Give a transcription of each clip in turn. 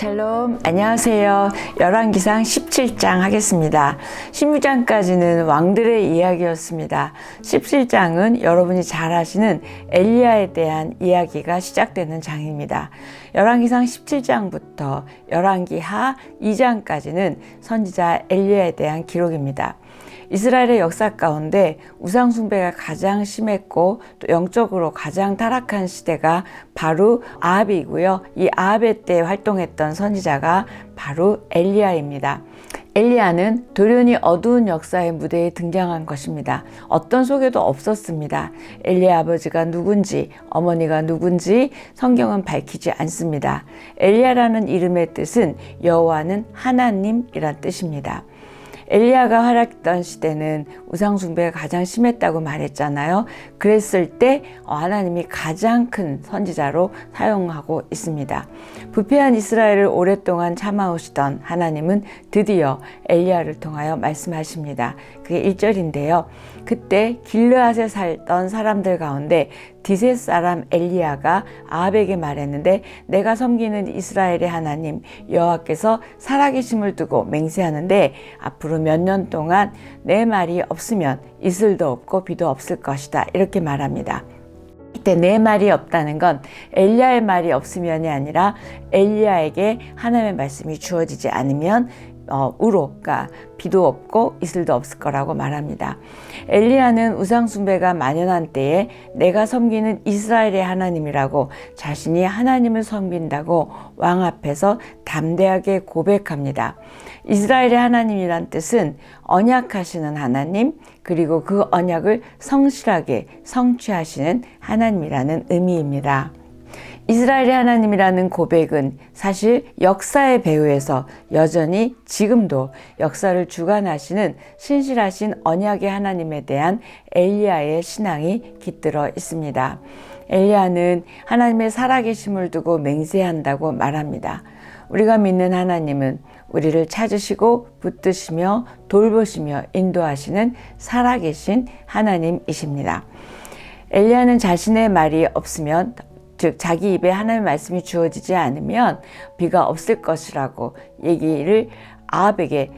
샬롬, 안녕하세요. 열왕기상 17장 하겠습니다. 16장까지는 왕들의 이야기였습니다. 17장은 여러분이 잘 아시는 엘리야에 대한 이야기가 시작되는 장입니다. 열왕기상 17장부터 열왕기하 2장까지는 선지자 엘리야에 대한 기록입니다. 이스라엘의 역사 가운데 우상숭배가 가장 심했고 또 영적으로 가장 타락한 시대가 바로 아합이고요. 이 아합의 때 활동했던 선지자가 바로 엘리야입니다. 엘리야는 돌연히 어두운 역사의 무대에 등장한 것입니다. 어떤 소개도 없었습니다. 엘리야 아버지가 누군지, 어머니가 누군지 성경은 밝히지 않습니다. 엘리야라는 이름의 뜻은 여호와는 하나님이란 뜻입니다. 엘리야가 활약했던 시대는 우상숭배가 가장 심했다고 말했잖아요. 그랬을 때 하나님이 가장 큰 선지자로 사용하고 있습니다. 부패한 이스라엘을 오랫동안 참아오시던 하나님은 드디어 엘리야를 통하여 말씀하십니다. 그게 1절인데요. 그때 길르앗에 살던 사람들 가운데 디셋 사람 엘리야가 아합에게 말했는데, 내가 섬기는 이스라엘의 하나님 여호와께서 살아계심을 두고 맹세하는데 앞으로 몇 년 동안 내 말이 없으면 이슬도 없고 비도 없을 것이다, 이렇게 말합니다. 이때 내 말이 없다는 건 엘리야의 말이 없으면이 아니라 엘리야에게 하나님의 말씀이 주어지지 않으면 그러니까 비도 없고 이슬도 없을 거라고 말합니다. 엘리야는 우상숭배가 만연한 때에 내가 섬기는 이스라엘의 하나님이라고 자신이 하나님을 섬긴다고 왕 앞에서 담대하게 고백합니다. 이스라엘의 하나님이란 뜻은 언약하시는 하나님, 그리고 그 언약을 성실하게 성취하시는 하나님이라는 의미입니다. 이스라엘의 하나님이라는 고백은 사실 역사의 배후에서 여전히 지금도 역사를 주관하시는 신실하신 언약의 하나님에 대한 엘리야의 신앙이 깃들어 있습니다. 엘리야는 하나님의 살아계심을 두고 맹세한다고 말합니다. 우리가 믿는 하나님은 우리를 찾으시고 붙드시며 돌보시며 인도하시는 살아계신 하나님이십니다. 엘리야는 자신의 말이 없으면, 즉 자기 입에 하나님의 말씀이 주어지지 않으면 비가 없을 것이라고 얘기를 아합에게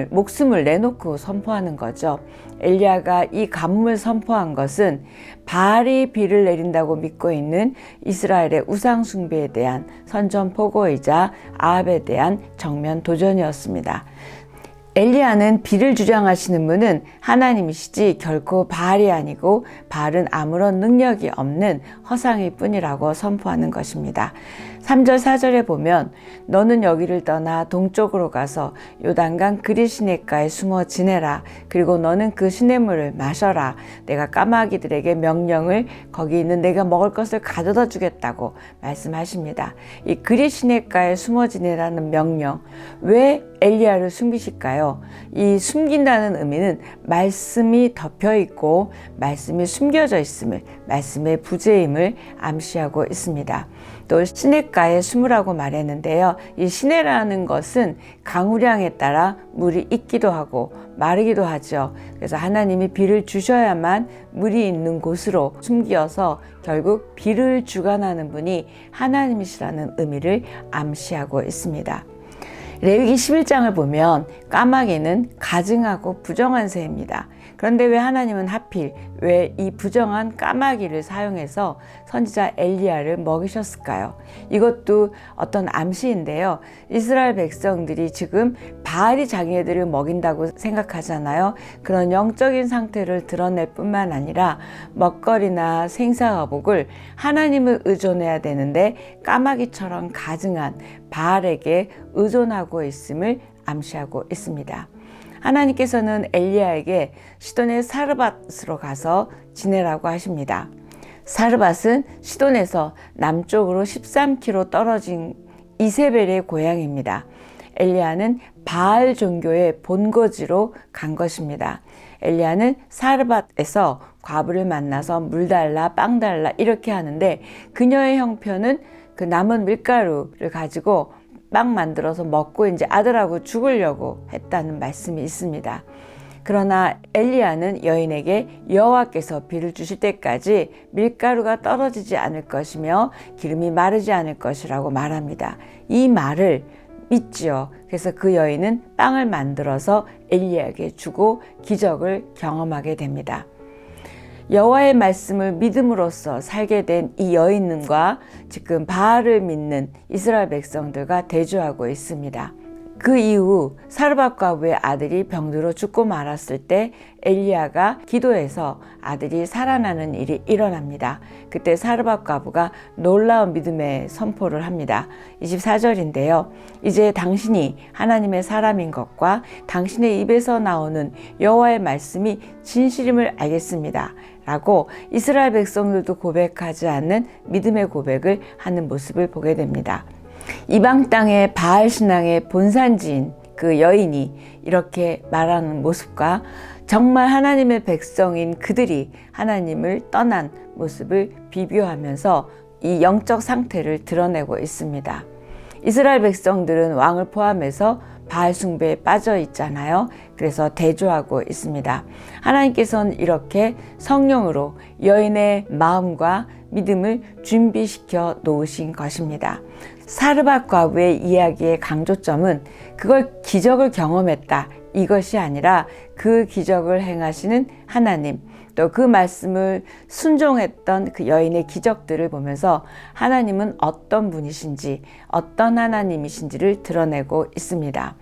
목숨을 내놓고 선포하는 거죠. 엘리야가 이 가뭄을 선포한 것은 바알이 비를 내린다고 믿고 있는 이스라엘의 우상 숭배에 대한 선전포고이자 아합에 대한 정면 도전이었습니다. 엘리야는 비를 주장하시는 분은 하나님이시지 결코 바알이 아니고 바알은 아무런 능력이 없는 허상일 뿐이라고 선포하는 것입니다. 3절 4절에 보면 너는 여기를 떠나 동쪽으로 가서 요단강 그리시네가에 숨어 지내라. 그리고 너는 그 시냇물을 마셔라. 내가 까마귀들에게 명령을 거기 있는 내가 먹을 것을 가져다 주겠다고 말씀하십니다. 이 그리시네가에 숨어 지내라는 명령, 왜 엘리야를 숨기실까요? 이 숨긴다는 의미는 말씀이 덮여 있고 말씀이 숨겨져 있음을, 말씀의 부재임을 암시하고 있습니다. 또 시냇가에 숨으라고 말했는데요. 이 시내라는 것은 강우량에 따라 물이 있기도 하고 마르기도 하죠. 그래서 하나님이 비를 주셔야만 물이 있는 곳으로 숨겨서 결국 비를 주관하는 분이 하나님이시라는 의미를 암시하고 있습니다. 레위기 11장을 보면 까마귀는 가증하고 부정한 새입니다. 그런데 왜 하나님은 하필 왜 이 부정한 까마귀를 사용해서 선지자 엘리야를 먹이셨을까요? 이것도 어떤 암시인데요. 이스라엘 백성들이 지금 바알이 자기네들을 먹인다고 생각하잖아요. 그런 영적인 상태를 드러낼 뿐만 아니라 먹거리나 생사화복을 하나님을 의존해야 되는데 까마귀처럼 가증한 바알에게 의존하고 있음을 암시하고 있습니다. 하나님께서는 엘리야에게 시돈의 사르밧으로 가서 지내라고 하십니다. 사르밧은 시돈에서 남쪽으로 13km 떨어진 이세벨의 고향입니다. 엘리야는 바알 종교의 본거지로 간 것입니다. 엘리야는 사르밧에서 과부를 만나서 물 달라, 빵 달라 이렇게 하는데, 그녀의 형편은 그 남은 밀가루를 가지고 빵 만들어서 먹고 이제 아들하고 죽으려고 했다는 말씀이 있습니다. 그러나 엘리야는 여인에게 여호와께서 비를 주실 때까지 밀가루가 떨어지지 않을 것이며 기름이 마르지 않을 것이라고 말합니다. 이 말을 믿지요. 그래서 그 여인은 빵을 만들어서 엘리야에게 주고 기적을 경험하게 됩니다. 여호와의 말씀을 믿음으로써 살게 된 이 여인과 지금 바알을 믿는 이스라엘 백성들과 대조하고 있습니다. 그 이후 사르밧 과부의 아들이 병들어 죽고 말았을 때 엘리야가 기도해서 아들이 살아나는 일이 일어납니다. 그때 사르밧 과부가 놀라운 믿음의 선포를 합니다. 24절인데요. 이제 당신이 하나님의 사람인 것과 당신의 입에서 나오는 여호와의 말씀이 진실임을 알겠습니다. 라고 이스라엘 백성들도 고백하지 않는 믿음의 고백을 하는 모습을 보게 됩니다. 이방 땅의 바알 신앙의 본산지인 그 여인이 이렇게 말하는 모습과 정말 하나님의 백성인 그들이 하나님을 떠난 모습을 비교하면서 이 영적 상태를 드러내고 있습니다. 이스라엘 백성들은 왕을 포함해서 바알 숭배에 빠져 있잖아요. 그래서 대조하고 있습니다. 하나님께서는 이렇게 성령으로 여인의 마음과 믿음을 준비시켜 놓으신 것입니다. 사르밧 과부의 이야기의 강조점은 그걸 기적을 경험했다 이것이 아니라 그 기적을 행하시는 하나님, 또 그 말씀을 순종했던 그 여인의 기적들을 보면서 하나님은 어떤 분이신지, 어떤 하나님이신지를 드러내고 있습니다.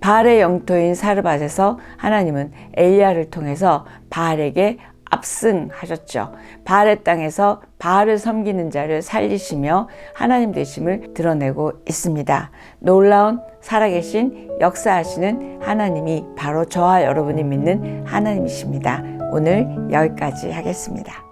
바알의 영토인 사르밧에서 하나님은 엘리야를 통해서 바알에게 압승하셨죠. 바알의 땅에서 바알을 섬기는 자를 살리시며 하나님 되심을 드러내고 있습니다. 놀라운 살아계신 역사하시는 하나님이 바로 저와 여러분이 믿는 하나님이십니다. 오늘 여기까지 하겠습니다.